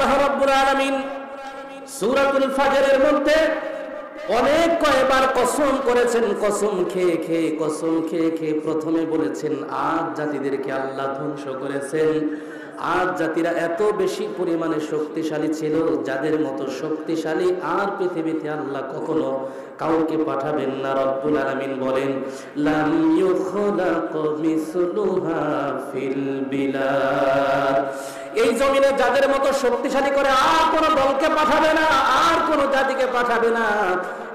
আল্লাহ রাব্বুল আলামিন সূরাতুল ফাজরের মধ্যে অনেক কয়বার কসম করেছেন, কসম খেয়ে খেয়ে প্রথমে বলেছেন আদ জাতিদেরকে আল্লাহ ধ্বংস করেছেন। আদ জাতিরা এত বেশি পরিমাণে শক্তিশালী ছিল, যাদের মতো শক্তিশালী আর পৃথিবীতে আল্লাহ কখনো কাউকে পাঠাবেন না। রব্বুল আলামিন বলেন লাম ইউখলাক মিসলুহা ফিল বিলাদ, এই জমিনে যাদের মতো শক্তিশালী করে আর কোন দলকে পাঠাবে না, আর কোন জাতিকে পাঠাবে না।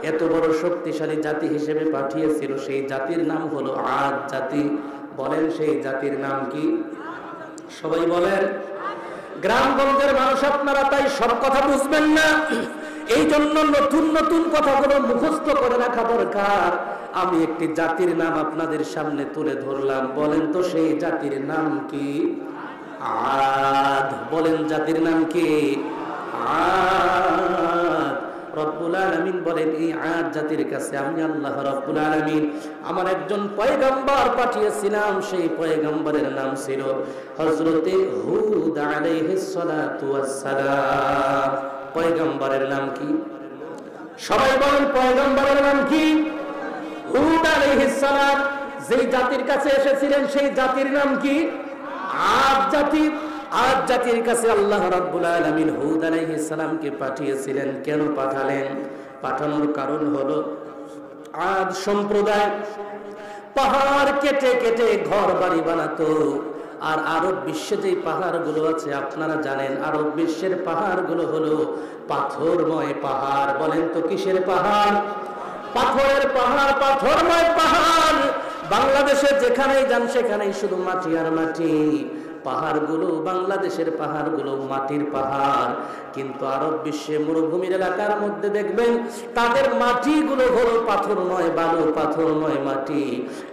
এত বড় শক্তিশালী জাতি হিসেবে পাঠিয়েছিল, সেই জাতির নাম হলো আদ জাতি। বলেন সেই জাতির নাম কি? সবাই বলেন। গ্রামগঞ্জের মানুষ আপনারা তাই সব কথা বুঝবেন না, এই জন্য নতুন নতুন কথাগুলো মুখস্থ করে রাখা দরকার। আমি একটি জাতির নাম আপনাদের সামনে তুলে ধরলাম, বলেন তো সেই জাতির নাম কি? আদ। বলেন জাতির নাম কি? আদ। রব্বুল আলামিন বলেন এই আদ জাতির কাছে আমি আল্লাহ রব্বুল আলামিন আমার একজন পয়গম্বর পাঠিয়েছিলাম। সেই পয়গম্বরের নাম ছিল হযরতে হুদ আলাইহিস সালাতু ওয়াস সালাম। পয়গম্বরের নাম কি? সবাই বলেন পয়গম্বরের নাম কি? হুদ আলাইহিস সালাম। যেই জাতির কাছে এসেছিলেন সেই জাতির নাম কি? আদ জাতি। আদ জাতির কাছে আল্লাহ রাব্বুল আলামিন হুদ আলাইহিস সালামকে পাঠিয়েছিলেন। কেন পাঠালেন? পাঠানোর কারণ হলো আদ সম্প্রদায় পাহাড় কেটে কেটে ঘর বাড়ি বানাতো। আর আরব বিশ্বে যে পাহাড়গুলো আছে আপনারা জানেন, আরব বিশ্বের পাহাড়গুলো হলো পাথরময় পাহাড়। বলেন তো কিসের পাহাড়? পাথরের পাহাড়, পাথরময় পাহাড়। বাংলাদেশে যেখানেই যান সেখানেই শুধু মাটি আর মাটি। পাহাড়গুলো, বাংলাদেশের পাহাড়গুলো মাটির পাহাড়, কিন্তু আরব বিশ্বে মরুভূমির এলাকার মধ্যে দেখবেন তাদের মাটিগুলো হলো পাথরময় বালু, পাথরময় মাটি।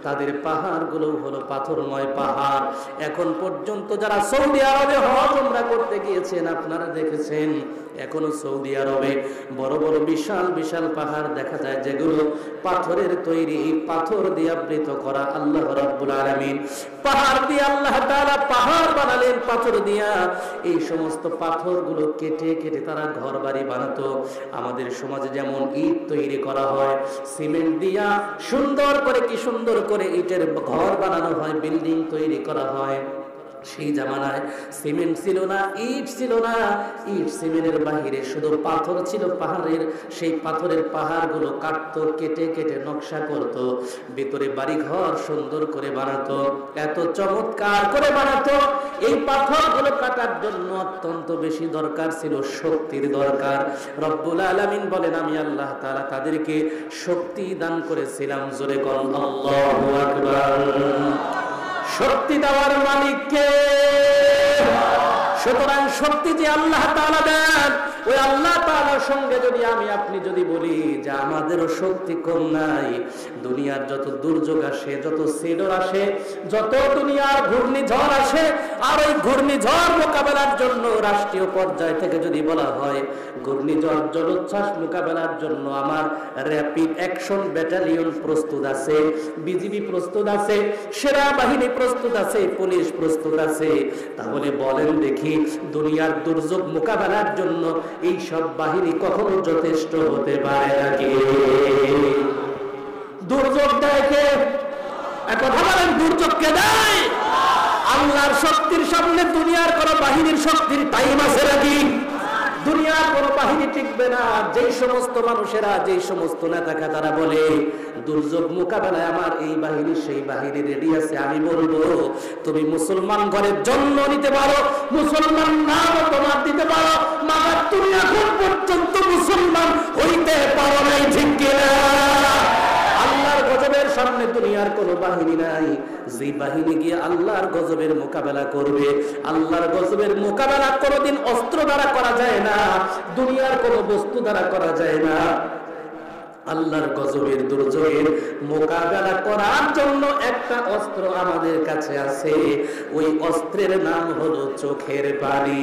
তাদের পাহাড়গুলো হলো পাথরময় পাহাড়। এখন পর্যন্ত যারা সৌদি আরবে হজ উমরা করতে গিয়েছেন আপনারা দেখেছেন, এখনো সৌদি আরবে বড় বড় বিশাল বিশাল পাহাড় দেখা যায়, যেগুলো পাথরের তৈরি, পাথর দিয়ে আবৃত করা। আল্লাহ রাব্বুল আলামিন পাহাড় দিয়ে আল্লাহ তাআলা পাহাড় বানালেন পাথর দিয়া। এই সমস্ত পাথরগুলো কেটে কেটে তারা ঘর বাড়ি বানাতো। আমাদের সমাজে যেমন ইট তৈরি করা হয় সিমেন্ট দিয়া, সুন্দর করে, কি সুন্দর করে ইটের ঘর বানানো হয়, বিল্ডিং তৈরি করা হয়। সেই জামানায় সিমেন্ট ছিল না, ইট ছিল না। ইট সিমেন্টের বাহিরে শুধু পাথর ছিল পাহাড়ের। সেই পাথরের পাহাড়গুলো কাটতো, কেটে কেটে নকশা করত, ভিতরে বাড়ি ঘর সুন্দর করে বানাতো, এত চমৎকার করে বানাতো। এই পাথরগুলো কাটার জন্য অত্যন্ত বেশি দরকার ছিল শক্তির দরকার। রব্বুল আলামিন বলেন আমি আল্লাহ তাআলা তাদেরকে শক্তি দান করেছিলাম। জোরে বলুন আল্লাহু আকবার। শক্তি দেওয়ার মালিক কে? সুতরাং শক্তি যে আল্লাহ তাআলা দেন, ওই আল্লাহ তাআলার সঙ্গে যদি আমি আপনি যদি বলি যে আমাদেরও শক্তি কম নাই, দুনিয়ার যত দুর্যোগ আসে, যত সিডর আসে, যত দুনিয়ার ঘূর্ণিঝড় আসে, আর ওই ঘূর্ণিঝড় মোকাবেলার জন্য রাষ্ট্রীয় পর্যায় থেকে যদি বলা হয় ঘূর্ণিঝড় জলোচ্ছ্বাস মোকাবেলার জন্য আমার র্যাপিড অ্যাকশন ব্যাটালিয়ন প্রস্তুত আছে, বিজিবি প্রস্তুত আছে, সেনাবাহিনী প্রস্তুত আছে, পুলিশ প্রস্তুত আছে, তাহলে বলেন দেখি দুনিয়ার দুর্যোগ মোকাবেলার জন্য এই সব বাহিনী কখনো যথেষ্ট হতে পারে নাকি? দুর্যোগ দেয় কে? কথা বলেন, দুর্যোগ কে দেয়? আল্লাহর শক্তির সামনে দুনিয়ার কোন বাহিনীর শক্তির টাইম আছে নাকি? দুনিয়ার কোন বাহিনী টিকবে না। যেই সমস্ত মানুষেরা, যেই সমস্ত নেতাকে তারা বলে দুর্যোগ মোকাবেলায় আমার এই বাহিনী সেই বাহিনী রেডি আছে, আমি বলবো তুমি মুসলমান ঘরের জন্ম নিতে পারো, মুসলমান নাম তোমার দিতে পারো, মাগার তুমি এখন পর্যন্ত মুসলমান হইতে পারো নাই, ঠিক কিনা? আল্লাহর গজবের সামনে দুনিয়ার কোন বাহিনী নাই যে বাহিনী গিয়ে আল্লাহর গজবের মোকাবেলা করবে। আল্লাহর গজবের মোকাবেলা কোনোদিন অস্ত্র দ্বারা করা যায় না, দুনিয়ার কোন বস্তু দ্বারা করা যায় না। আল্লাহর গজবের দুর্যোগের মোকাবেলা করার জন্য একটা অস্ত্র আমাদের কাছে আছে, ওই অস্ত্রের নাম হলো চোখের পানি।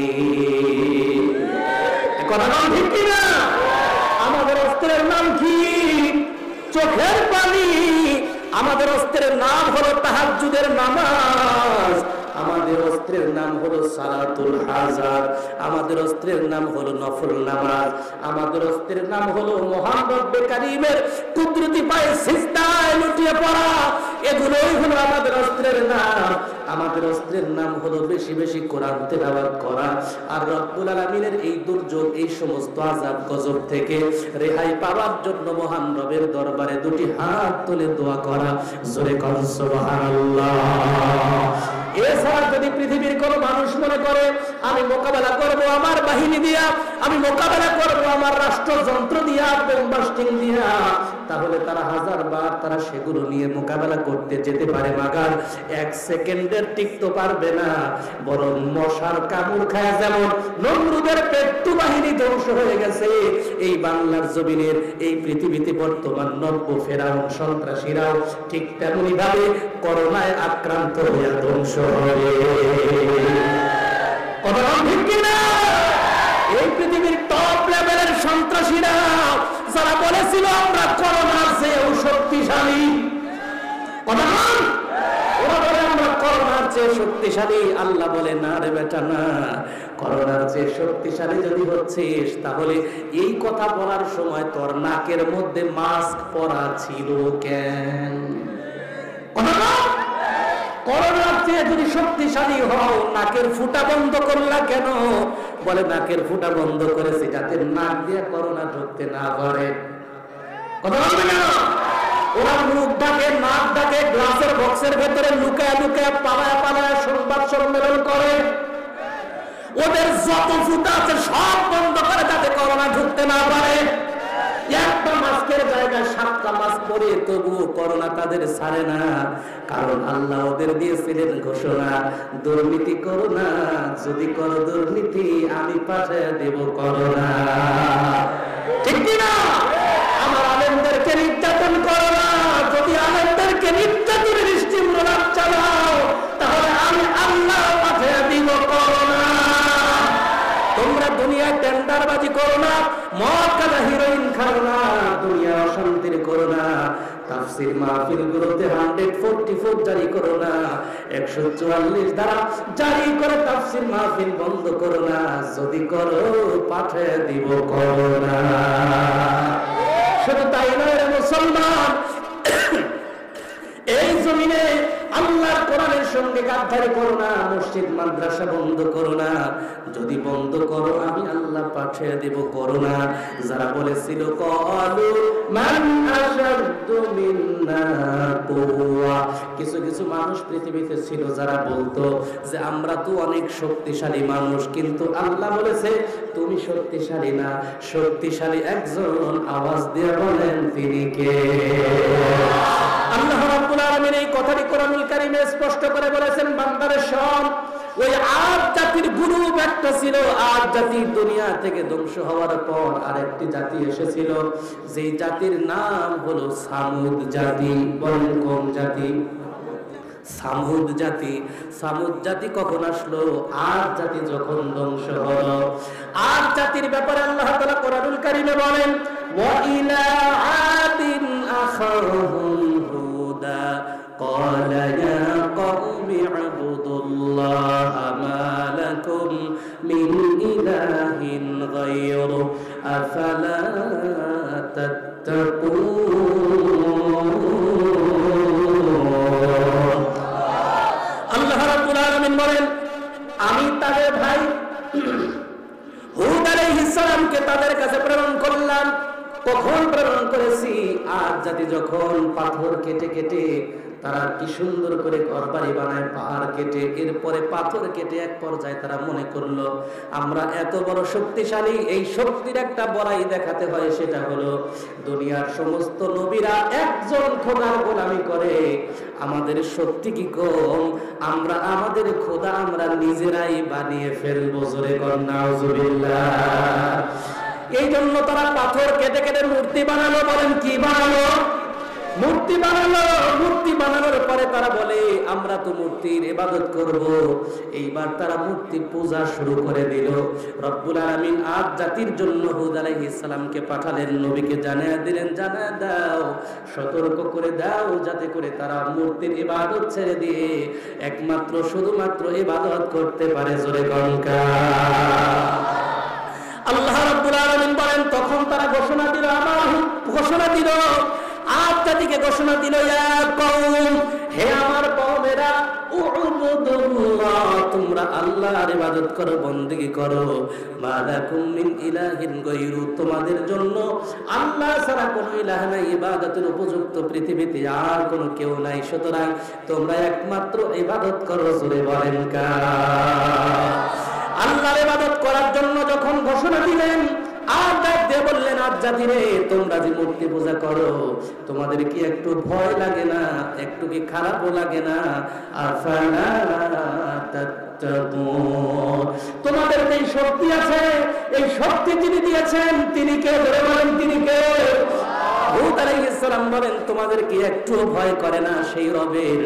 কথা বল ঠিক কিনা? আমাদের অস্ত্রের নাম কি? চোখের পানি। আমাদের অস্ত্রের নাম হলো তাহাজ্জুদের নামাজ। আমাদের আমাদের অস্ত্রের নাম হলো সালাতুল হাজাত, আমাদের অস্ত্রের নাম হলো নফল নামাজ, আমাদের অস্ত্রের নাম হলো মহান রব্বে কারীমের কুদরতি পায়ে সিজদায় লুটিয়ে পড়া। এগুলোই হলো আমাদের অস্ত্রের নাম। আমাদের অস্ত্রের নাম হলো বেশি বেশি কোরআন তেলাওয়াত করা। আর রব্বুল আলামিনের এই দুর্যোগ, এই সমস্ত আযাব গজব থেকে রেহাই পাওয়ার জন্য মহান রবের দরবারে দুটি হাত তুলে দোয়া করা। জোরে কোন সুবহানাল্লাহ। এছাড়া যদি পৃথিবীর কোন মানুষ মনে করে আমি মোকাবেলা করব আমার বাহিনী দিয়া, আমি মোকাবেলা করব আমার রাষ্ট্রযন্ত্র দিয়া, বোমবাস্টিং দিয়া, তাহলে তারা হাজারবার তারা সেগুলো নিয়ে মোকাবেলা করতে যেতে পারে, মাগার এক সেকেন্ডের টিকতে পারবে না। বরং মশার কামড় খায় যেমন নমরুদের পেট্টু বাহিনী ধ্বংস হয়ে গেছে, এই বাংলার জমিনের এই পৃথিবীতে বর্তমান নব্য ফেরাউন সন্ত্রাসীরাও ঠিক তেমনি ভাবে করোনায় আক্রান্ত হয়ে ধ্বংস হবে। কথা ঠিক কিনা? এই পৃথিবীর টপ লেভেলের সন্ত্রাসীরা যারা বলেছিল আমরা করোনার চেয়েও শক্তিশালী, ওরা বলে আমরা করোনার চেয়ে শক্তিশালী। আল্লাহ বলে না রে বেটা না, করোনার চেয়ে শক্তিশালী যদি হচ্ছিস তাহলে এই কথা বলার সময় তোর নাকের মধ্যে মাস্ক পরা ছিল কেন? করোনার চেয়ে যদি শক্তিশালী হও নাকের ফুটা বন্ধ করলা কেন? বলে নাকের ফুটা বন্ধ করেছি যাতে নাক দিয়ে করোনা ঢুকতে না পারে। কথা বলবে না? ওরা মুখ ডাকে, নাক ডাকে, গ্লাসের বক্সের ভেতরে লুকায় লুকায় পালায় পালায় সংবাদ সম্মেলন করে। ওদের যত ফুটা আছে সব বন্ধ করে যাতে করোনা ঢুকতে না পারে। একটা মাস্কের জায়গায় 7টা মাস্ক পরে তবুও করোনা তাদের ছাড়ে না। কারণ আল্লাহ ওদের দিয়েছিলেন ঘোষণা, দুর্নীতি করো না, যদি করো দুর্নীতি আমি পাঠিয়ে দেব করোনা। ঠিক কিনা? আমার আলেমদেরকে নির্যাতন করো না, যদি আলেমদেরকে নির্যাতনের স্টিমুলার চালাও তাহলে আমি আল্লাহ পাঠিয়ে দিব করোনা। তোমরা দুনিয়ায় টেন্ডারবাজি করো না, মদ গাঁজা হিরোইন খাও না, দুনিয়া অশান্তির করো না, তাফসীর মাহফিল গুলোতে 144 জারি করো না, 144 দ্বারা জারি করে তাফসীর মাহফিল বন্ধ করো না, যদি করো পাঠিয়ে দিব করোনা। শুধু তাই নয় রে মুসলমান, এই জমিনে আল্লাহর কোরআনের সঙ্গে গাদ্দারি করো না, মসজিদ মাদ্রাসা বন্ধ করো না, যদি বন্ধ করো আমি আল্লাহ পাঠিয়ে দেব করোনা। যারা বলেছিল ক্বালু মান আশাদ্দু মিন্না কুওয়া, কিছু কিছু মানুষ পৃথিবীতে ছিল যারা বলতো যে আমরা তো অনেক শক্তিশালী মানুষ, কিন্তু আল্লাহ বলেছে তুমি শক্তিশালী না, শক্তিশালী একজন, আওয়াজ দিয়ে বলেন তিনি কে? আল্লাহ রাব্বুল আলামিন এই কথাটি কোরআনুল কারীমে স্পষ্ট করে বলেছেন, বান্দারে শোন, ওই আদ জাতির গ্রুপ একটা ছিল, আদ জাতি দুনিয়া থেকে ধ্বংস হওয়ার পর আরেকটি জাতি এসেছিল, যেই জাতির নাম হলো সামুদ জাতি। বলেন কোন জাতি? সামুদ জাতি। সামুদ জাতি কখন আসলো? আদ জাতি যখন ধ্বংস হলো। আদ জাতির ব্যাপারে আল্লাহ তাআলা কোরআনুল কারীমে বলেন, ওয়া ইলা আদিন আখাহুম হুদা ক্বালা ইয়া কওমি ইবুদুল্লাহা মা লাকুম মিন ইলাহিন গায়রু আফালা তাত্তাকুন। আল্লাহ রাব্বুল আলামিন বলেন, আমি তাদের ভাই হুদ আলাইহিস সালামকে তাদের কাছে প্রেরণ করলাম। কখন প্রেরণ করেছি? আদ জাতি যখন পাথর কেটে কেটে তারা কি সুন্দর করে ঘরবাড়ি বানায়, পাহাড় কেটে, এরপরে পাথর কেটে এক পর্যায়ে তারা মনে করলো আমরা এত বড় শক্তিশালী, এই শক্তির একটা বড়াই দেখাতে হয়, সেটা হলো দুনিয়ার সমস্ত নবীরা একজন খোদার গোলামি করে, আমাদের শক্তি কি কম, আমরা আমাদের খোদা আমরা নিজেরাই বানিয়ে ফেলবো। জোরে বলেন নাউজুবিল্লাহ। এই জন্য তারা পাথর কেটে কেটে মূর্তি বানালো। বলেন কি বানালো? মূর্তি বানালো, মূর্তি বানানোর পরে তারা বলে আমরা তো মূর্তির ইবাদত করব। এইবার তারা মূর্তি পূজা শুরু করে দিল। রব্বুল আলামিন আদ জাতির জন্য হুদ আলাইহিস সালামকে পাঠালেন, নবীকে জানিয়ে দিলেন, জানিয়ে দাও, সতর্ক করে দাও, যাতে করে তারা মূর্তির ইবাদত ছেড়ে দিয়ে একমাত্র শুধুমাত্র ইবাদত করতে পারে। জোরে গণকা আল্লাহ রাব্বুল আলামিন বলেন, তখন তারা ঘোষণা দিল, আমার ঘোষণা দিল, আদ জাতিকে ঘোষণা দিল, ইয়া কওম, হে আমার কওমেরা, উবুদুল্লাহ, তোমরা আল্লাহর ইবাদত করো, বندگی করো, মা লাকুম মিন ইলাহিন গায়রু, তোমাদের জন্য আল্লাহ ছাড়া কোনো ইলাহ নাই, ইবাদতের উপযুক্ত পৃথিবীতে আর কোনো কেউ নাই, সুতরাং তোমরা একমাত্র ইবাদত করো। জোরে বলেন কার? আল্লাহর ইবাদত করার জন্য যখন ঘোষণা দিলেন, আর ডাক দিয়ে বললেন, আদ জাতি রে, তোমরা যে মূর্তি পূজা করো, তোমাদের কি একটু ভয় লাগে না? একটু কি খারাপও লাগে না? আফালা তাত্তাকুন, তোমাদের এই শক্তি আছে, এই শক্তি যিনি দিয়েছেন তিনি কে? ধরে বলেন, তিনি কে? হুদ আলাইহিস সালাম বলেন, তোমাদের কি একটু ভয় করে না সেই রবের,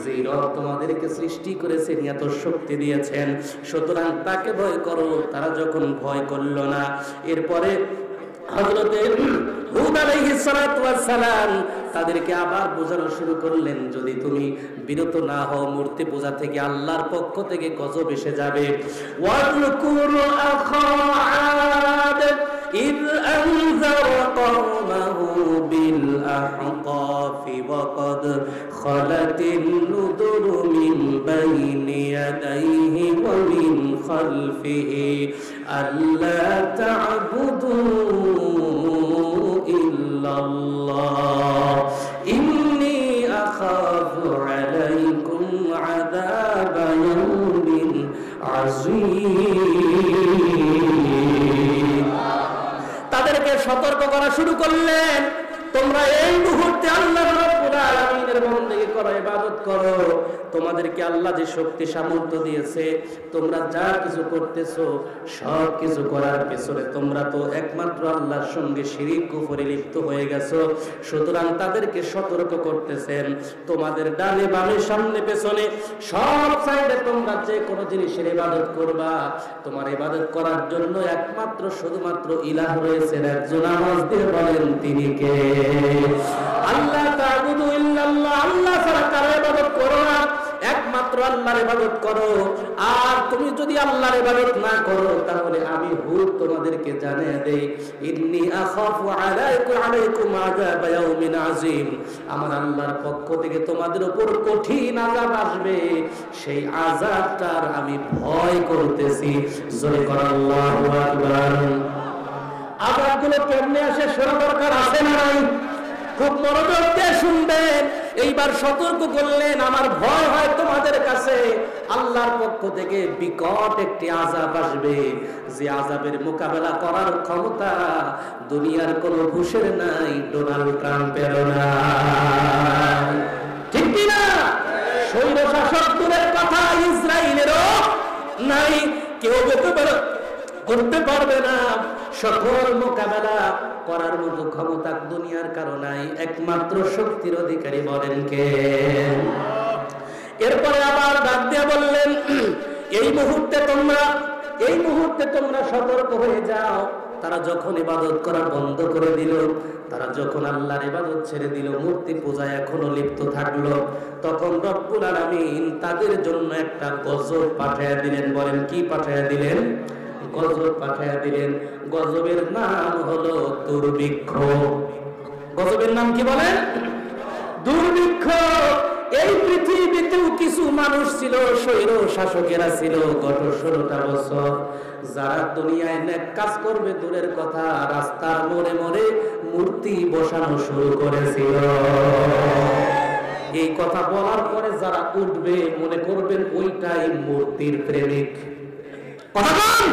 যে রব তোমাদেরকে সৃষ্টি করেছেন, এত শক্তি দিয়েছেন, সুতরাং তাকে ভয় করো। তারা যখন ভয় করলো না, এরপরে হযরতে হুদ আলাইহিস সালাতু ওয়াস সালাম তাদেরকে আবার বোঝানো শুরু করলেন, যদি তুমি বিরত না হও মূর্তি পূজা থেকে, আল্লাহর পক্ষ থেকে গজব এসে যাবে। ওয়াযকুর আখা আদ إذ أنذر قومه بالأحقاف وقد خلت النذر من بين يديه ومن خلفه ألا تعبدوا إلا الله إني أخاف عليكم عذاب يوم عظيم। তাদেরকে সতর্ক করা শুরু করলেন, তোমরা এই মুহূর্তে আল্লাহ রাব্বুল আলামিনের বندگی করো, ইবাদত করো, তোমাদেরকে আল্লাহ যে শক্তি সামর্থ্য দিয়েছে, তোমরা যা কিছু করতেছো সব কিছু করার পেছনে তোমরা তো একমাত্র আল্লাহর সঙ্গে শিরক কুফরে লিপ্ত হয়ে গেছো। সুতরাং তাদেরকে সতর্ক করতেছেন, তোমাদের ডানে বামে সামনে পেছনে সব সাইডে তোমরা যে কোনো জিনিসের ইবাদত করবা, তোমার ইবাদত করার জন্য একমাত্র শুধুমাত্র ইলাহ রয়েছেন একজন। আওয়াজ দিয়ে বলেন, তিনি কে? আল্লাহ তা'বুদু ইল্লাল্লাহ, আল্লাহ ছাড়া কারো ইবাদত করো না, একমাত্র আল্লাহর ইবাদত করো। আর তুমি যদি আল্লাহর ইবাদত না করো, তাহলে আমি হুদ তোমাদেরকে জানিয়ে দেই, ইন্নী আখাফু আলাইকুম আযাব ইয়াউমিন আযীম, আমার আল্লাহর পক্ষ থেকে তোমাদের উপর কঠিন আযাব আসবে, সেই আযাবটার আমি ভয় করতেছি। জোরে কর আল্লাহু আকবার। আযাবগুলো কেমনে আসে শোনা দরকার আছে না নাই? খুব মনোযোগ দিয়ে শুনবেন। এইবার সতর্ক করলেন, আমার ভয় হয় তোমাদের কাছে আল্লাহর পক্ষ থেকে বিকট একটি আযাব আসবে, যে আযাবের মোকাবেলা করার ক্ষমতা দুনিয়ার কোন ঘুষের নাই, ডোনাল্ড ট্রাম্পেরও নাই। ঠিক কি না? স্বৈর শাসক দূরের কথা, ইসরায়েলেরও নাই, কেউ করতে পারবে না। সকল মোকাবেলা করার মতো ক্ষমতা দুনিয়ার কারো নাই, একমাত্র শক্তির অধিকারী বলেন কে? এরপরে আবার ডাক দিয়ে বললেন, এই মুহূর্তে তোমরা সতর্ক হয়ে যাও। তারা যখন ইবাদত করা বন্ধ করে দিল, তারা যখন আল্লাহর ইবাদত ছেড়ে দিল, মূর্তি পূজায় এখনো লিপ্ত থাকলো, তখন রব্বুল আলামিন তাদের জন্য একটা গজব পাঠিয়ে দিলেন। বলেন, কি পাঠিয়ে দিলেন? গজব পাঠিয়ে দিলেন। গজবের নাম হলো দুর্ভিক্ষ। গজবের নাম কি বলেন? দুর্ভিক্ষ। এই পৃথিবীতেও কিছু মানুষ ছিল, স্বৈর শাসকেরা ছিল গত 16টা বছর, যারা দুনিয়ায় নেক কাজ করবে দূরের কথা, রাস্তার মোড়ে মোড়ে মূর্তি বসানো শুরু করেছিল। এই কথা বলার পরে যারা উঠবে মনে করবেন ওইটাই মূর্তির প্রেমিক। কথা বল,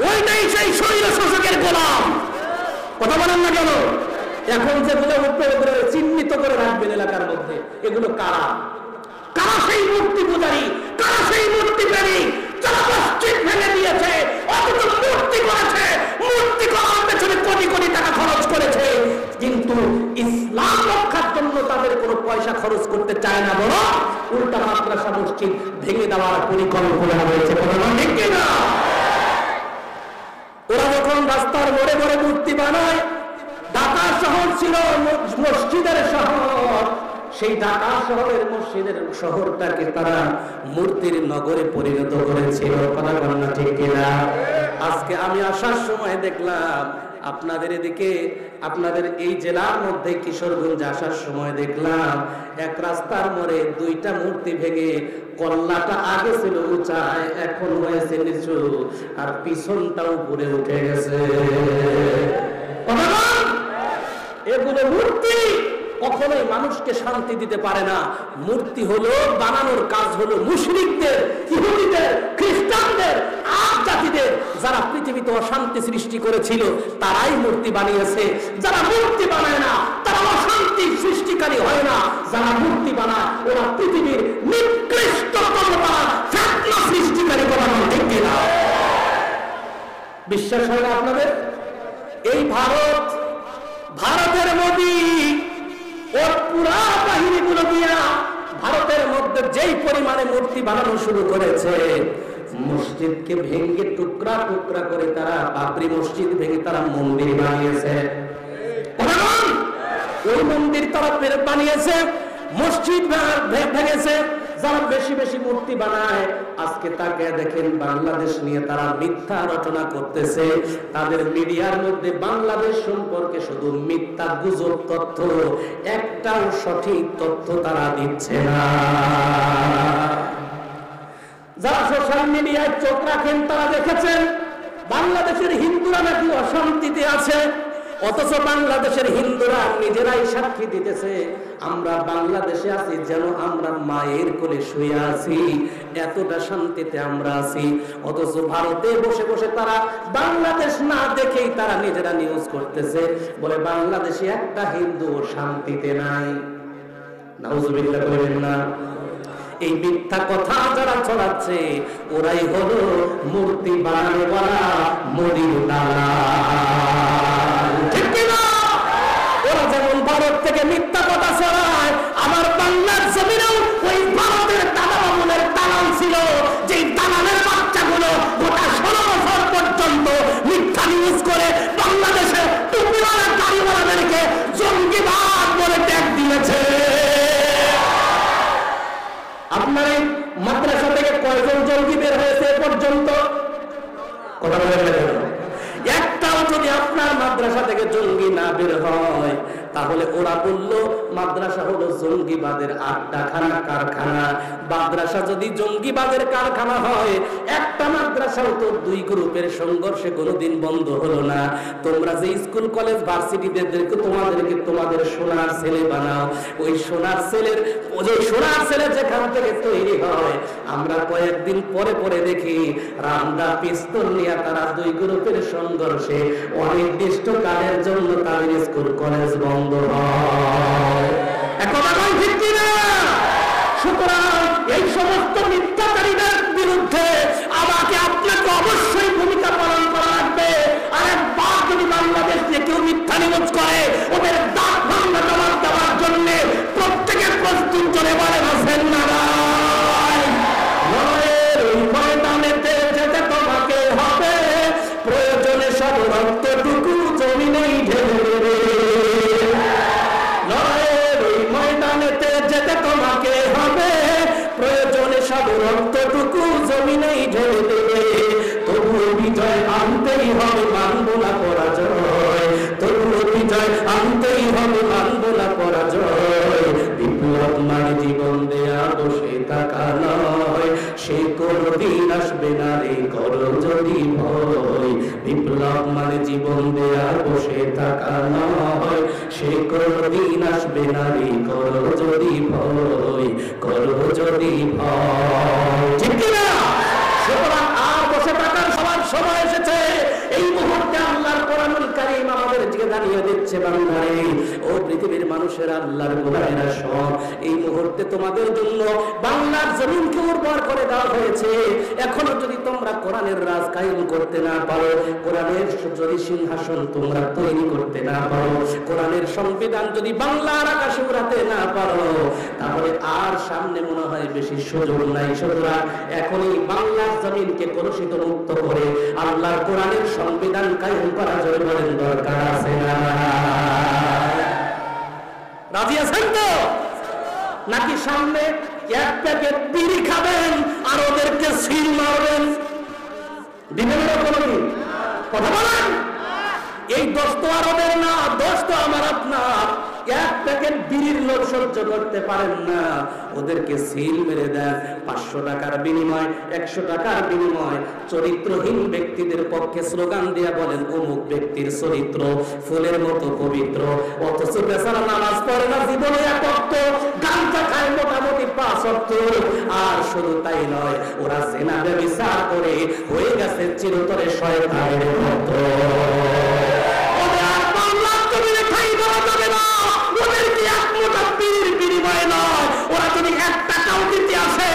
ওইটাই সেই স্বৈর শাসকের গোলাম। কথা বলেন না কেন? এখন যেগুলো উঠবে ওগুলো চিহ্নিত করে রাখবেন এলাকার মধ্যে, এগুলো কারা? কারা সেই মূর্তি পূজারী? কারা সেই মূর্তি প্রেমিক? যারা মসজিদ ভেঙে দিয়েছে, অথচ মূর্তি করেছে, মূর্তি করার পেছনে কোটি কোটি টাকা খরচ করেছে, কিন্তু ইসলাম রক্ষার জন্য তাদের কোনো পয়সা খরচ করতে চায় না, বরং উল্টা মাদ্রাসা মসজিদ ভেঙে দেওয়ার পরিকল্পনা হয়েছে। ঠিক কিনা? ওরা যখন রাস্তার মোড়ে মোড়ে মূর্তি বানায়, ঢাকা শহর ছিল মসজিদের শহর, সেই ঢাকা শহরের মসজিদের শহরটাকে তারা মূর্তির নগরে পরিণত করেছিল। কথা বলেন না ঠিক কিনা? আজকে আমি আসার সময় দেখলাম আপনাদের এদিকে, আপনাদের এই জেলার মধ্যে কিশোরগঞ্জ আসার সময় দেখলাম এক রাস্তার মোড়ে দুইটা মূর্তি ভেঙে কল্লাটা আগে ছিল উঁচায়, এখন হয়েছে নিচু, আর পিছনটাও উপরে উঠে গেছে। এগুলো মূর্তি কখনোই মানুষকে শান্তি দিতে পারে না। মূর্তি হলো বানানোর কাজ হলো মুশরিকদের, ইহুদিদের, খ্রিস্টানদের, আদ জাতিদের, যারা পৃথিবীতে অশান্তি সৃষ্টি করেছিল তারাই মূর্তি বানিয়েছে। যারা মূর্তি বানায় না তারা অশান্তি সৃষ্টিকারী হয় না। যারা মূর্তি বানায় ওরা পৃথিবীর নিকৃষ্টতম ফিতনা সৃষ্টিকারী বানানো। ঠিক কিনা? বিশ্বাস হয় না আপনাদের? এই ভারতের মোদি ওর পুরা বাহিনীগুলো দিয়া ভারতের মধ্যে যেই পরিমাণে মূর্তি বানানো শুরু করেছে, মসজিদকে ভেঙে টুকরা টুকরা করে তারা বাবরি মসজিদ ভেঙে তারা মন্দির বানিয়েছে। ওই মন্দির তারা বানিয়েছে, মসজিদ ভেঙেছে। যারা বেশি বেশি মূর্তি বানায় আজকে তাকে দেখেন বাংলাদেশ নিয়ে তারা মিথ্যা রচনা করতেছে। তাদের মিডিয়ার মধ্যে বাংলাদেশ সম্পর্কে শুধু মিথ্যা গুজব তথ্য, একটাও সঠিক তথ্য তারা দিচ্ছে না। যারা সোশ্যাল মিডিয়ায় চোখ রাখেন তারা দেখেছেন বাংলাদেশের হিন্দুরা নাকি অশান্তিতে আছে, অথচ বাংলাদেশের হিন্দুরা নিজেরাই সাক্ষী দিতেছে আমরা বাংলাদেশে আছি যেন আমরা মায়ের কোলে শুয়ে আছি, এতটা শান্তিতে আমরা আছি। অথচ ভারতে বসে বসে তারা বাংলাদেশ না দেখেই তারা নিজেরা নিউজ করতেছে, বলে বাংলাদেশে একটা হিন্দু শান্তিতে নাই। নাউজুবিল্লাহ বলেন না। এই মিথ্যা কথা যারা ছড়াচ্ছে ওরাই হলো মূর্তি বানানোওয়ালা মোদির দালাল। ঠিক কিনা? ওরা যেমন ভারত থেকে মিথ্যা কথা ছড়ায়, আমার বাংলার জমিনেও ওই ভারতের দালাল আমলের দালাল ছিল, যেই দালালের বাচ্চাগুলো গোটা 16 বছর পর্যন্ত মিথ্যা নিউজ করে বাংলাদেশে টুপিওয়ালা গাড়িওয়ালাদেরকে জঙ্গিবাদ বলে ট্যাগ দিয়েছে। আপনার এই মাদ্রাসা থেকে কয়জন জঙ্গি বের হয়েছে এ পর্যন্ত? কথা বলেন না কেন? একটাও যদি আপনার মাদ্রাসা থেকে জঙ্গি না বের হয় তাহলে ওরা বলল মাদ্রাসা হলো জঙ্গিবাদের আড্ডাখানা, কারখানা। মাদ্রাসা যদি জঙ্গিবাদের কারখানা হয়, একটা মাদ্রাসাও তো দুই গ্রুপের সংঘর্ষে কোনোদিন বন্ধ হলো না। তোমরা যে স্কুল কলেজ ভার্সিটিদেরকে তোমাদের সোনার ছেলে বানাও, ওই সোনার ছেলে যেখান থেকে তৈরি হয় আমরা কয়েকদিন পরে পরে দেখি রামদা পিস্তল নিয়ে তারা দুই গ্রুপের সংঘর্ষে অনির্দিষ্ট কালের জন্য তাদের স্কুল কলেজ বন্ধ হয়। সুতরাং এই সমস্ত মিথ্যাচারীদের বিরুদ্ধে আমাকে আপনাকে অবশ্যই ভূমিকা পালন করা লাগবে। আর একবার যদি বাংলাদেশ নিয়ে কেউ মিথ্যা নিউজ করে ওদের দাঁত ভাঙা জবাব দেওয়ার জন্য প্রত্যেকে প্রস্তুত চলে বলেন আছেন না? ময়দানেতে যেতে তোমাকে হবে, প্রয়োজনে সব রক্তটুকু জমিনেই ঢেলে দেবে। ময়দানেতে যেতে তোমাকে হবে, প্রয়োজনে সব রক্তটুকু জমিনেই ঢেলে দেবে। তবুও বিজয় আনতেই হবে, মানব না পরাজয়। তবুও বিজয় আনতেই হবে, মানব না পরাজয়। বিপ্লব মানে জীবন দেয়া বসে থাকা নয়, সে কোনদিন আসবে না রে করো যদি ভয়। বিপ্লব মানে জীবন দেয়া বসে থাকা নয়, সে কোনদিন আসবে না রে করো যদি ভয়, করো যদি ভয়। ঠিক কিনা? সুতরাং আর বসে থাকার সবার সময় এসেছে। এই মুহূর্তে আল্লাহর কোরআনুল কারীম আমাদের থেকে জানিয়ে দিচ্ছে বান্দারে, ও পৃথিবীর মানুষেরা, আল্লাহর গোলামেরা সব, এই মুহূর্তে তোমাদের জন্য বাংলার জমিনকে উর্বর করে দেওয়া হয়েছে। এখনো যদি তোমরা কোরআনের রাজ কায়েম করতে না পারো, কোরআনের যদি সিংহাসন তোমরা তৈরি করতে না পারো, কোরআনের সংবিধান যদি বাংলার আকাশে উড়াতে না পারো, তাহলে আর সামনে মনে হয় বেশি সুযোগ নাই। সুতরাং এখনই বাংলার জমিনকে কলুষিত মুক্ত করে আল্লাহর কোরআনের সংবিধান কায়েম করা জয় বলেন দরকার আছে না? রাজি আছেন তো? নাকি সামনে এক প্যাকেট বিড়ি খাবেন আর ওদেরকে সিল মারবেন? দিবেন না কোনদিন? কথা বলেন। এই দোষ তো আর ওদের না, দোষ তো আমার আপনার। এক প্যাকেট বিড়ির লোক সহ্য করতে পারেন না, ওদেরকে সিল মেরে দেন। 500 টাকার বিনিময়, 100 টাকার বিনিময় চরিত্রহীন ব্যক্তিদের পক্ষে স্লোগান দিয়ে বলেন অমুক ব্যক্তির চরিত্র ফুলের মতো পবিত্র, অথচ বেচারা নামাজ পড়ে না, জীবনে এক ওয়াক্ত, গাঁজা খায় মোটামুটি 5 ওয়াক্ত। আর শুধু তাই নয়, ওরা জিনা ব্যভিচার করে হয়ে গেছে চিরতরে শয়তানের মতো। ওরা যদি 1 টাকাও দিতে আসে,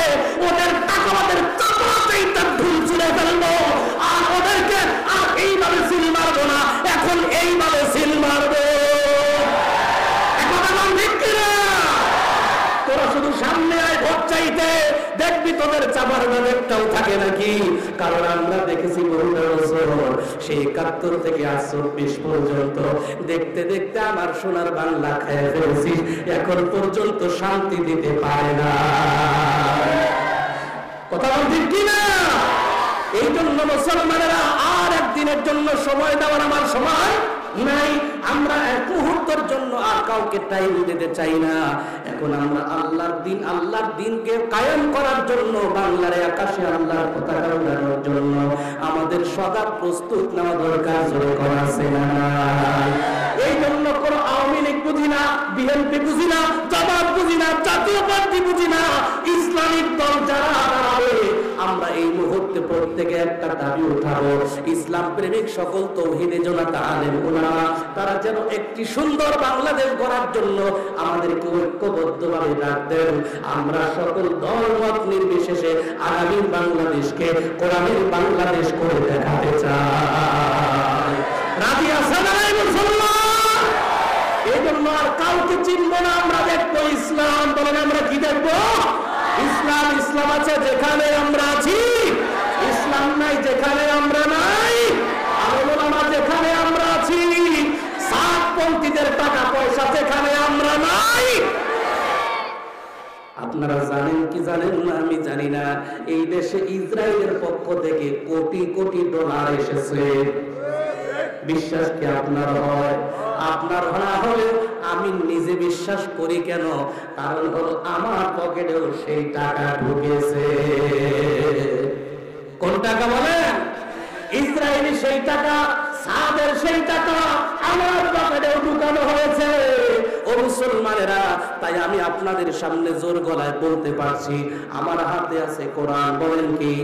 ওদের টাকা ওদের চাপড়াতেই তার ঢুল ছুঁড়ে ফেলবো। আর ওদেরকে আর এইভাবে সিল মারবো না, এখন এইভাবে সিল মারবো। তোরা শুধু সামনে আয় ভোট চাইতে, দেখবি তোদের চাপার ব্যাপারটাও থাকে নাকি। কারণ আমরা দেখেছি বহু বছর, সেই 71 থেকে আজ 24 পর্যন্ত দেখতে দেখতে আমার সোনার বাংলা খেয়ে ফেলেছি, এখন পর্যন্ত শান্তি দিতে পারে না। কথা বলছি কিনা? এই জন্য মুসলমানেরা আর একদিনের জন্য সময় দেওয়ার আমার সময় নাই। আমরা এক মুহূর্তের জন্য আর কাউকে টাইম দিতে চাই না। এখন আমরা আল্লাহর দিনকে কায়েম করার জন্য, বাংলার আকাশে আল্লাহর পতাকা উড়ানোর জন্য আমাদের সদা প্রস্তুত নেওয়া দরকার। জোরে করা আছে না? এই জন্য কোন আওয়ামী লীগ বুঝি না, বিএনপি বুঝি না, জামাত বুঝি না, জাতীয় পার্টি বুঝি না, ইসলামিক দল যারা দাঁড়াবে, আমরা এই মুহূর্তে প্রত্যেকে একটা দাবি উঠাবো, ইসলাম প্রেমিক সকল তৌহিদে জনতা আলেম উলামা, তারা যেন একটি সুন্দর বাংলাদেশ গড়ার জন্য আমাদেরকে ঐক্যবদ্ধভাবে ডাক দেন। আমরা সকল দল মত নির্বিশেষে আগামী বাংলাদেশকে কোরআনের বাংলাদেশ করে দেখাতে চাই। রাজি আছেন না মুসলমান? এই জন্য আর কাউকে চিনব না, আমরা দেখবো ইসলাম। বলেন আমরা কি দেখবো? ইসলাম। ইসলাম আছে যেখানে আমরা আছি, ইসলাম নাই যেখানে আমরা নাই, আলেমা যেখানে আমরা আছি, সাতপন্থীদের টাকা পয়সা যেখানে আমরা নাই। আপনারা জানেন কি জানেন না আমি জানি না, এই দেশে ইসরায়েলের পক্ষ থেকে কোটি কোটি ডলার এসেছে। বিশ্বাস কি আপনার হয়? আপনার না হলে আমি নিজে বিশ্বাস করি। কেন? কারণ হলো আমার পকেটেও সেই টাকা ঢুকেছে। কোন টাকা বলেন? ইসরায়েলি সেই টাকা, সাদের সেই টাকা আমার পকেটেও ঢুকানো হয়েছে। ও মুসলমানেরা, তাই আমি আপনাদের সামনে জোর গলায় বলতে পারছি, আমার হাতে আছে কোরআন। বলেন কি?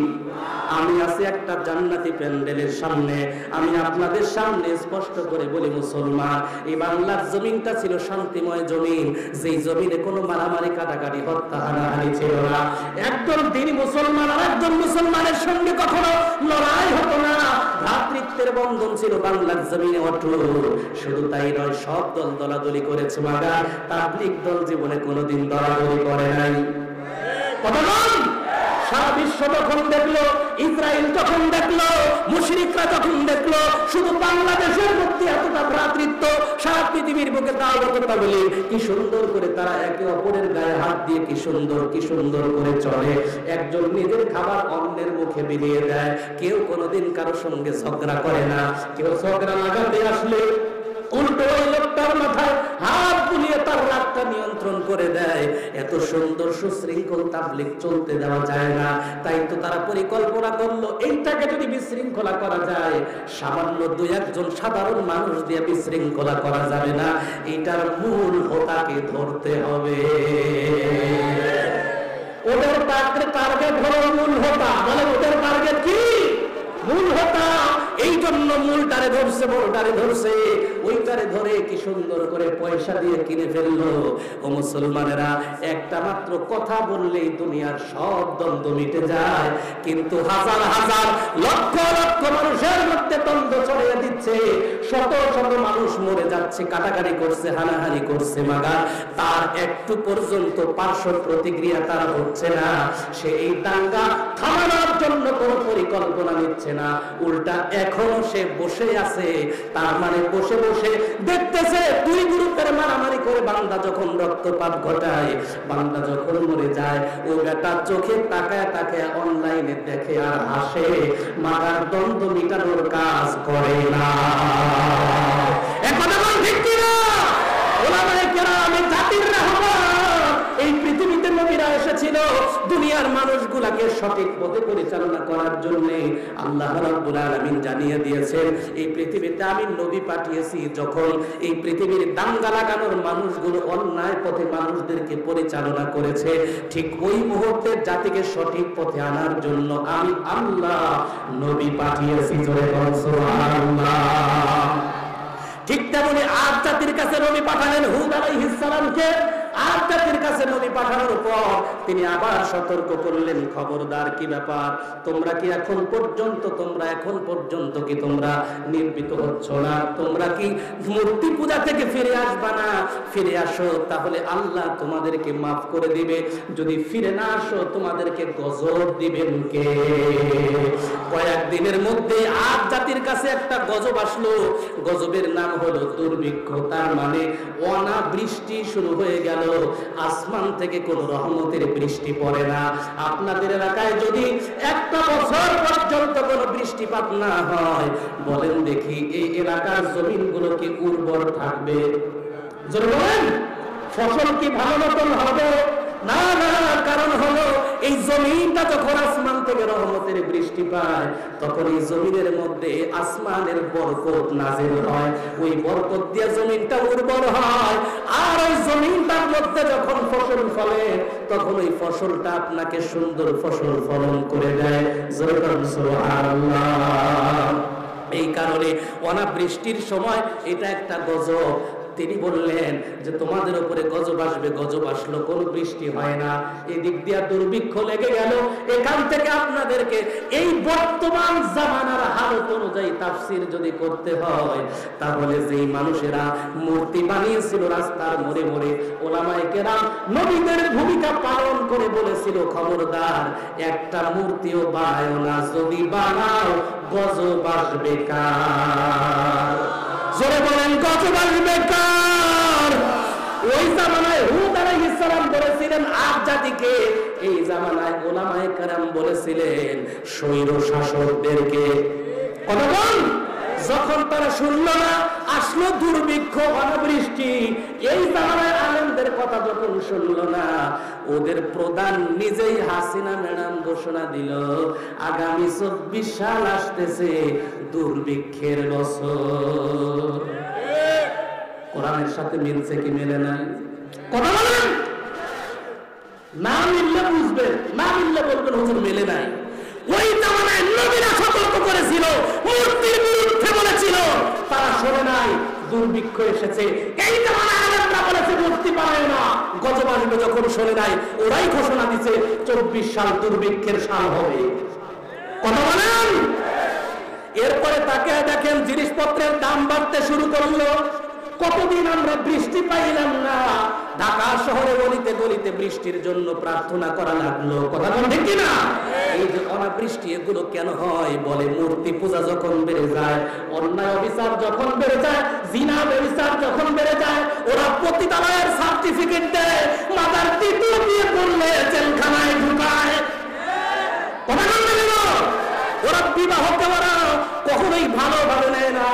আমি আছি একটা জান্নাতি প্যান্ডেলের সামনে। আমি আপনাদের সামনে স্পষ্ট করে বলি, মুসলমান, এই বাংলার জমিনটা ছিল শান্তিময় জমিন, যেই জমিনে কোনো মারামারি কাটাকাটি হত্যা হানাহানি ছিল না। একজন দিনী মুসলমান আর একজন মুসলমানের সঙ্গে কখনো লড়াই হতো না। ভ্রাতৃত্বের বন্ধন ছিল বাংলার জমিনে অটুট। শুধু তাই নয়, সব দল দলাদলি করেছে, মাগার তাবলীগ দল জীবনে কোনোদিন দলাদলি করে নাই। কথা বল। সারা বিশ্ব যখন দেখলো, ইসরায়েল যখন দেখলো, মুশরিকরা যখন দেখলো শুধু বাংলাদেশের মধ্যে এতটা ভ্রাতৃত্ব, সারা পৃথিবীর বুকে দাওয়াত তাবলীগ, কি সুন্দর করে তারা একে অপরের গায়ে হাত দিয়ে কি সুন্দর করে চলে। একজন নিজের খাবার অন্যের মুখে বিলিয়ে দেয়। কেউ কোনোদিন কারো সঙ্গে ঝগড়া করে না। কেউ ঝগড়া লাগাতে আসলে উল্টো ওই লোকটার মাথায় হাত বুলিয়ে তার রাগটা নিয়ন্ত্রণ করে দেয়। এত সুন্দর সুশৃঙ্খল তাবলীগ চলতে দেওয়া যায় না। তাই তো তারা পরিকল্পনা করলো, এইটাকে যদি বিশৃঙ্খলা করা যায়, সামান্য 2-1 সাধারণ মানুষ দিয়ে বিশৃঙ্খলা করা যাবে না। এটার মূল হোতাকে ধরতে হবে। ওদের টার্গেট হলো মূল হোতা। বলে ওদের টার্গেট কি? মূল হোতা। এই জন্য মূলটারে ধরছে, বড়টারে ধরছে। ওইটারে ধরে কি সুন্দর করে পয়সা দিয়ে কিনে ফেললো। ও মুসলমানেরা, একটা মাত্র কথা বললেই দুনিয়ার সব দ্বন্দ্ব মিটে যায়, কিন্তু হাজার হাজার লক্ষ লক্ষ মানুষের মধ্যে দ্বন্দ্ব ছড়িয়ে দিচ্ছে, শত শত মানুষ মরে যাচ্ছে, কাটাকাটি করছে, হানাহানি করছে, মাগার তার একটু পর্যন্ত পার্শ্ব প্রতিক্রিয়া তার হচ্ছে না। সে এই দাঙ্গা থামানোর জন্য কোনো পরিকল্পনা নিচ্ছে না, উল্টা এখনো সে বসে আছে। তার মানে বসে বসে দেখতেছে দুই গ্রুপের মারামারি করে বান্দা যখন রক্তপাত ঘটায়, বান্দা যখন মরে যায়, ও বেটা চোখে তাকায় তাকায় অনলাইনে দেখে আর হাসে, মাগার দ্বন্দ্ব মিটানোর কাজ করে না। এখন আমার ঠিক কিনা? ওলামায়ে কেরাম জাতির রাহমান, এই পৃথিবীতে নবীরা এসেছিল দুনিয়ার মানুষগুলাকে সঠিক পথে পরিচালনা করার জন্য। আল্লাহ রাব্বুল আলামিন জানিয়ে দিয়েছেন, এই পৃথিবীতে আমি নবী পাঠিয়েছি যখন এই পৃথিবীর দাঙ্গা লাগানোর মানুষগুলো অন্যায় পথে মানুষদেরকে পরিচালনা করেছে, ঠিক ওই মুহূর্তে জাতিকে সঠিক পথে আনার জন্য আমি আল্লাহ নবী পাঠিয়েছি। জোরে বলুন সুবহানাল্লাহ। ঠিক তেমনি আদ জাতির কাছে নবী পাঠালেন হুদ আলাইহিস সালামকে। আদ জাতির কাছে নবী পাঠানোর পর তিনি আবার সতর্ক করলেন, খবরদার, কি ব্যাপার, তোমরা এখন পর্যন্ত কি তোমরা নির্ভীত হচ্ছ না? তোমরা কি মূর্তি পূজা থেকে ফিরে আসবা না? ফিরে আসো, তাহলে আল্লাহ তোমাদেরকে মাফ করে দিবে। যদি ফিরে না আসো, তোমাদেরকে গজব দিবেন কে? কয়েকদিনের মধ্যে আদ জাতির কাছে একটা গজব আসলো। গজবের নাম হলো দুর্ভিক্ষ, তার মানে অনাবৃষ্টি শুরু হয়ে গেল। আসমান থেকে কোনো রহমতের বৃষ্টি পড়ে না। আপনাদের এলাকায় যদি একটা বছর পর্যন্ত কোনো বৃষ্টিপাত না হয়, বলেন দেখি এই এলাকার জমিনগুলো কি উর্বর থাকবে? জোরে বলেন, ফসল কি ভালো মতন হবে? না না, কারণ হলো এই জমিনটা যখন আসমান থেকে রহমতের বৃষ্টি পায়, তখন এই জমিনের মধ্যে আসমানের বরকত নাযিল হয়, ওই বরকত দিয়ে জমিনটা উর্বর হয়। আর ওই জমিনটার মধ্যে যখন ফসল ফলে, তখন ওই ফসলটা আপনাকে সুন্দর ফসল ফলন করে দেয়। জোরে বলুন সুবহানাল্লাহ। এই কারণে অনাবৃষ্টির সময় এটা একটা গজব। তিনি বললেন যে তোমাদের উপরে গজব আসবে, গজব আসলো, কোনো বৃষ্টি হয় না, এদিক দিয়ে দুর্ভিক্ষ লেগে গেল। এখান থেকে আপনাদেরকে এই বর্তমান জামানার হালত অনুযায়ী তাফসীর যদি করতে হয়, তাহলে যেই মানুষেরা মূর্তি বানিয়েছিল রাস্তার মোড়ে মোড়ে, ওলামায়ে কেরাম নবীদের ভূমিকা পালন করে বলেছিল, খবরদার একটা মূর্তিও বানাও না, যদি বানাও গজব আসবে কার? জোরে বলেন, গজব আসবে কার? ওই জামানায় হুদ আলাইহিস সালাম বলেছিলেন আদ জাতিকে, এই জামানায় ওলামায়ে কেরাম বলেছিলেন স্বৈর শাসকদেরকে। কতক্ষণ যখন তারা শুনল না, আসলো দুর্ভিক্ষ, অনাবৃষ্টি, এই জামানায় আলেমদের কথা যখন শুনল না, ওদের প্রধান নিজেই হাসিনা ম্যাডাম ঘোষণা দিল, আগামী 24 সাল আসতেছে দুর্ভিক্ষের বছর। কোরআনের সাথে মিলছে কি মেলে নাই? কথা বলেন, না মিললে বুঝবেন, না মিললে বলবেন হুজুর মেলে নাই। ওই জামানায় নবীরা সতর্ক করেছিল, মূর্তির বিরুদ্ধে বলেছিল, তারা শোনে নাই, দুর্ভিক্ষ এসেছে। এই জামানায় আলেমরা বলেছে মূর্তি বানায় না, গজব আসবে যখন শোনে নাই, ওরাই ঘোষণা দিচ্ছে 24 সাল দুর্ভিক্ষের সাল হবে। কথা বলেন। এরপরে তাকে দেখেন জিনিসপত্রের দাম বাড়তে শুরু করলো। কতদিন আমরা বৃষ্টি পাইলাম না, ঢাকা শহরে গলিতে গলিতে বৃষ্টির জন্য প্রার্থনা করা লাগলো। কথা বলেন ঠিক কিনা? এই যে অনাবৃষ্টি, এগুলো কেন হয়? বলে মূর্তি পূজা যখন বেড়ে যায়, অন্যায় অবিচার যখন বেড়ে যায়, জিনা ব্যভিচার যখন বেড়ে যায়, ওরা পতিতালয়ের সার্টিফিকেট দেয়, মাদার তৃতীয় বিয়ে করলে জেলখানায় ঢুকায়। কথা বলতে গেল, ওরা বিবাহকে ওরা কখনোই ভালোভাবে নেয় না,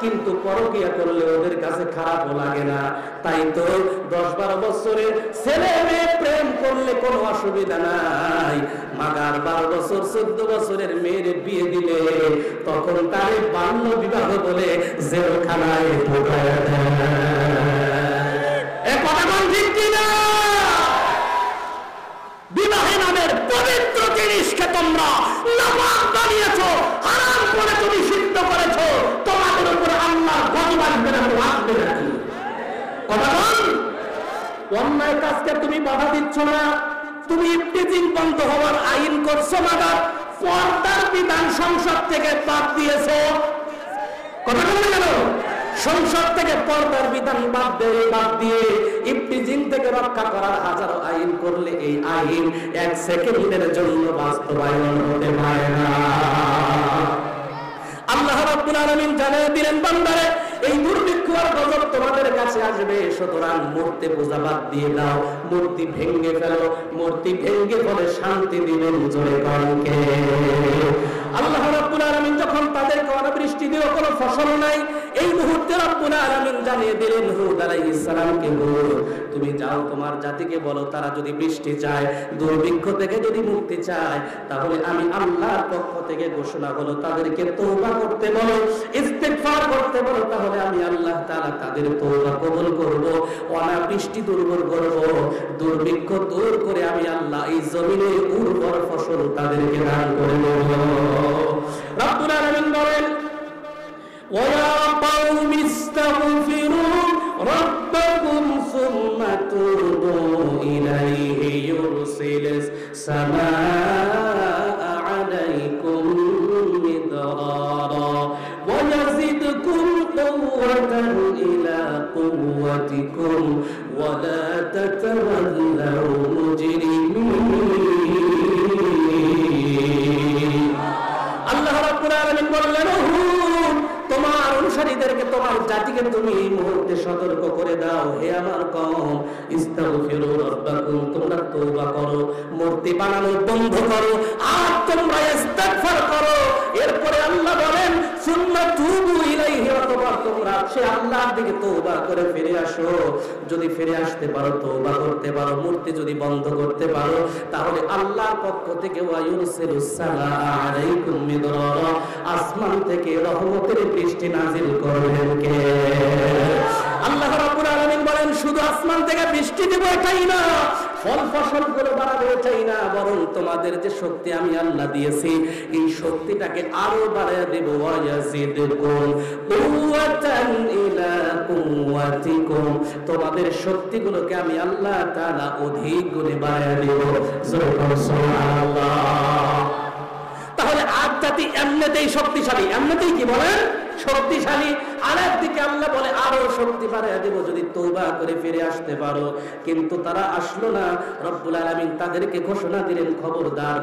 কিন্তু পরকীয়া করলে ওদের কাছে খারাপও লাগে না। তাই তো 10-12 বছরের ছেলে মেয়ে প্রেম করলে কোনো অসুবিধা নাই, মাগার 12 বছর 14 বছরের মেয়ের বিয়ে দিলে তখন তারে বাল্য বিবাহ বলে জেলখানায় ঢোকায় দেয়। এ কথা কোন ঠিক কিনা? বিবাহ নামের পবিত্র জিনিসকে তোমরা নাপাক বানিয়েছো, হারাম করে তুমি সিদ্ধ করেছো, তোমাদের উপরে আল্লাহ গজব আসবে না, তো আসবে নাকি? কথা বল। অন্যায় কাজকে তুমি বাধা দিচ্ছ না, তুমি ইফতিজিং বন্ধ হওয়ার আইন করছো, মাগার পর্দার বিধান সংসদ থেকে বাদ দিয়েছো। কথা বলতে গেল সংসদ থেকে পর্দার বিধান বাদ দিয়ে ইফতিজিং থেকে রক্ষা করার হাজারো আইন করলে এই আইন এক সেকেন্ডের জন্য বাস্তবায়ন হতে পারে না। আল্লাহ রাব্বুল আলামিন জানিয়ে দিলেন, বান্দারে এই দুর্ভিক্ষ আর গজব তোমাদের কাছে আসবে, সুতরাং মূর্তি পূজা বাদ দিয়ে দাও, মূর্তি ভেঙে ফেলো। মূর্তি ভেঙে ফলে শান্তি দিবেন জোরে কনকে। আল্লাহ রাব্বুল আলামিন যখন তাদেরকে অনাবৃষ্টি দিল, কোনো ফসল নাই, এই মুহূর্তে রাব্বুল আলামিন জানিয়ে দিলেন হুদ আলাইহিস সালামকে, হুদ তুমি যাও তোমার জাতিকে বলো, তারা যদি বৃষ্টি চায়, দুর্ভিক্ষ থেকে যদি মুক্তি চায়, তাহলে আমি আল্লাহর পক্ষ থেকে ঘোষণা হলো তাদেরকে তওবা করতে বলো, ইস্তিগফার করতে বলো, তাহলে আমি আল্লাহ তাআলা তাদের তওবা কবুল করব, অনাবৃষ্টি দূর করব, দুর্ভিক্ষ দূর করে আমি আল্লাহ এই জমিনে উর্বর ফসল তাদেরকে দান করে দেব। রব্বুল আলামিন বলেন, ওয়া কওমি ইস্তাগফিরু রাব্বাকুম সুম্মা তুবু ইলাইহি ইউরসিলিস সামাআ আলাইকুম মিদরারা ওয়া ইয়াজিদকুম কুওয়াতান ইলা কুওয়াতিকুম ওয়া লা তাতাওয়াল্লাউ মুজরিমিন। আল্লাহ রাব্বুল আলামিন বললেন, তোমার অনুসারীদেরকে, তোমার জাতিকে তুমি এই মুহূর্তে সতর্ক করে দাও, হে আমার কওম, ইস্তাগফিরু রাব্বাকুম, তোমরা তওবা করো, মূর্তি বানানো বন্ধ করো, আর তোমরা ইস্তিগফার করো। এরপরে আল্লাহ বলেন, সুম্মা তুবু ইলাইহি, অতঃপর তোমরা সে আল্লাহর দিকে তওবা করে ফিরে আসো। যদি ফিরে আসতে পারো, তওবা করতে পারো, মূর্তি যদি বন্ধ করতে পারো, তাহলে আল্লাহর পক্ষ থেকে ওয়া ইউরসিলুস সামাআ আলাইকুম মিদরারা, আসমান থেকে রহমতের বৃষ্টি নাজিল করবেন কে? আল্লাহ রাব্বুল আলামিন বলেন, শুধু আসমান থেকে বৃষ্টি দেব এটাই না, ফল ফসল গুলো বাড়াবে এটাই না, বরং তোমাদের যে শক্তি আমি আল্লাহ দিয়েছি, এই শক্তিটাকে আরো বাড়ায় দেব। ওয়া ইয়াজিদকুম কুওয়াতান ইলা কুওয়াতিকুম, তোমাদের শক্তিগুলোকে আমি আল্লাহ তাআলা অধিক গুণে বাড়ায় দেব। সুবহানাল্লাহ। তাহলে আজ জাতি এমনিতেই শক্তিশালী, এমনিতেই কি বলেন শক্তিশালী, আর একদিকে আল্লাহ বলে আরো শক্তি বাড়ায় দেব যদি তওবা করে ফিরে আসতে পারো। কিন্তু তারা আসলো না। রব্বুল আলামিন তাদেরকে ঘোষণা দিলেন, খবরদার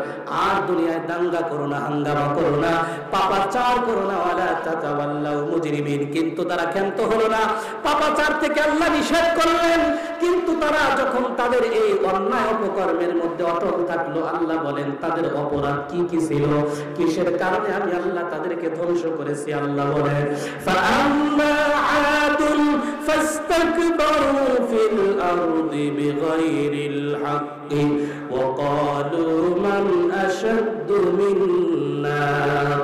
আর দুনিয়ায় দাঙ্গা করো না, হাঙ্গামা করো না, পাপাচার করো না, ওয়ালা তাতাওয়াল্লাউ মুজরিমিন। কিন্তু তারা ক্ষান্ত হলো না, পাপাচার থেকে আল্লাহ নিষেধ করলেন, কিন্তু তারা যখন তাদের এই অন্যায় অপকর্মের মধ্যে অটল থাকলো, আল্লাহ বলেন তাদের অপরাধ কি কি ছিল, কিসের কারণে আমি আল্লাহ তাদেরকে ধ্বংস করেছি। আল্লাহ বলেন, فَأَمَّا عَادٌ فَاسْتَكْبَرُوا فِي الْأَرْضِ بِغَيْرِ الْحَقِّ وَقَالُوا مَنْ أَشَدُّ مِنَّا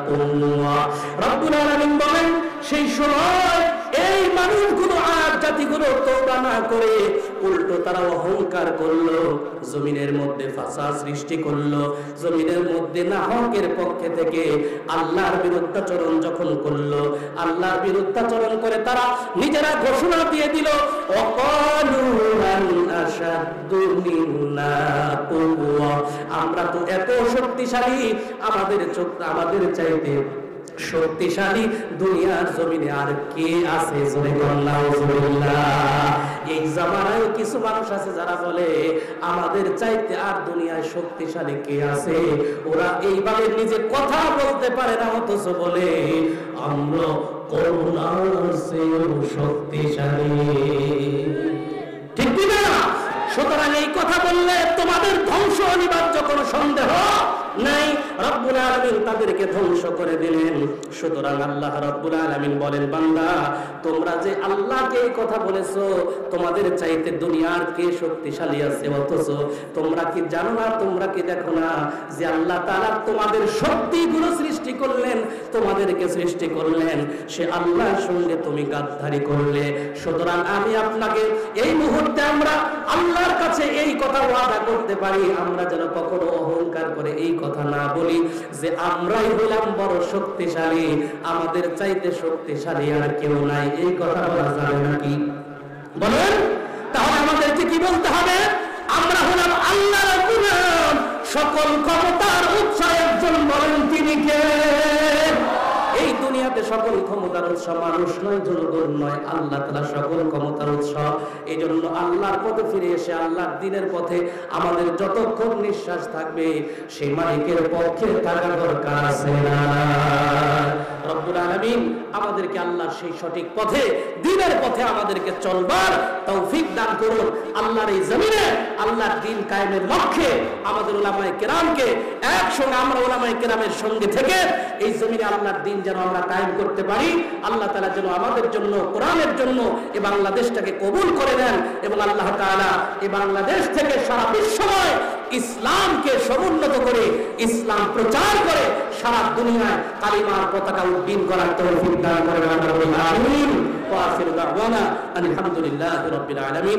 قُوَّةً। রব্বুল আলামিন বলেন, সেই সময় এই মানুষগুলো আর জাতিগুলো তওবা না করে উল্টো তারা অহংকার করলো, জমিনের মধ্যে ফাসাদ সৃষ্টি করলো, জমিনের মধ্যে নাহকের পক্ষে থেকে আল্লাহর বিরুদ্ধাচরণ যখন করলো, আল্লাহর বিরুদ্ধাচরণ করে তারা নিজেরা ঘোষণা দিয়ে দিল, ওয়াকালু মান আশাদ্দু মিন্না কুওয়া, আমরা তো এত শক্তিশালী, আমাদের চাইতে শক্তিশালী দুনিয়ার জমিনে আর কে আছে? জোরে আল্লাহুল্লাহ। এই জামানায় কিছু মানুষ আছে যারা বলে আমাদের চাইতে আর দুনিয়ায় শক্তিশালী কে আছে। ওরা এইভাবে নিজে কথা বলতে পারে না, অথচ বলে আমরা করুণার চেয়েও শক্তিশালী। ঠিক না? সুতরাং এই কথা বললে তোমাদের ধ্বংস অনিবার্য, কোনো সন্দেহ নাই। রব্বুল আলামিন তাদেরকে ধ্বংস করে দিলেন। সুতরাং আল্লাহ রব্বুল আলামিন বলেন, বান্দা তোমরা যে আল্লাহকে এই কথা বলেছো তোমাদের চাইতে দুনিয়ার কে শক্তিশালী আছে, অথচ তোমরা কি জানো না, তোমরা কি দেখো না যে আল্লাহ তাআলা তোমাদের শক্তিগুলো সৃষ্টি করলেন, তোমাদেরকে সৃষ্টি করলেন, সে আল্লাহর সঙ্গে তুমি গাদ্দারি করলে। সুতরাং আমি আপনাকে এই মুহূর্তে আমরা আল্লাহর কাছে এই কথা ওয়াদা করতে পারি, আমরা যেন কখনো অহংকার করে এই কথা কথা না বলি যে আমরাই হলাম বড় শক্তিশালী, আমাদের চাইতে শক্তিশালী আর কেউ নাই, এই কথা বলা যাবে নাকি? বলেন। তাহলে আমাদেরকে কি বলতে হবে? আমরা হলাম আল্লাহর গোলাম, সকল ক্ষমতার উৎস একজন, বলেন তিনি কে? এই দুনিয়াতে সকল ক্ষমতার উৎস মানুষ নয়, জনগণ নয়, আল্লাহ তাআলা সকল ক্ষমতার উৎস। এই জন্য আল্লাহর পথে ফিরে এসে আল্লাহর দ্বীনের পথে আমাদের যতক্ষণ নিঃশ্বাস থাকবে সেই মালিকের পক্ষে থাকা দরকার আছে না? রব্বুল আলামিন আমাদেরকে আল্লাহর সেই সঠিক পথে, দ্বীনের পথে আমাদেরকে চলবার তৌফিক দান করুন। আল্লাহর এই জমিনে আল্লাহর দ্বীন কায়েমের লক্ষ্যে আমাদের উলামায়ে কেরামকে একসঙ্গে, আমরা উলামায়ে কেরামের সঙ্গে থেকে এই জমিনে আল্লাহর দ্বীন যেন আমরা কায়েম করতে পারি। আল্লাহ তাআলা যেন আমাদের জন্য, কোরআনের জন্য এই বাংলাদেশটাকে কবুল করে নেন এবং আল্লাহ তাআলা এই বাংলাদেশ থেকে সারা বিশ্বময় ইসলামকে সমুন্নত করে, ইসলাম প্রচার করে সারা দুনিয়ায় কালিমার পতাকা উড্ডীন করার তৌফিক দান করেন। আমিন। ওয়া আখিরু দাওয়ানা আলহামদুলিল্লাহি রাব্বিল আলামিন।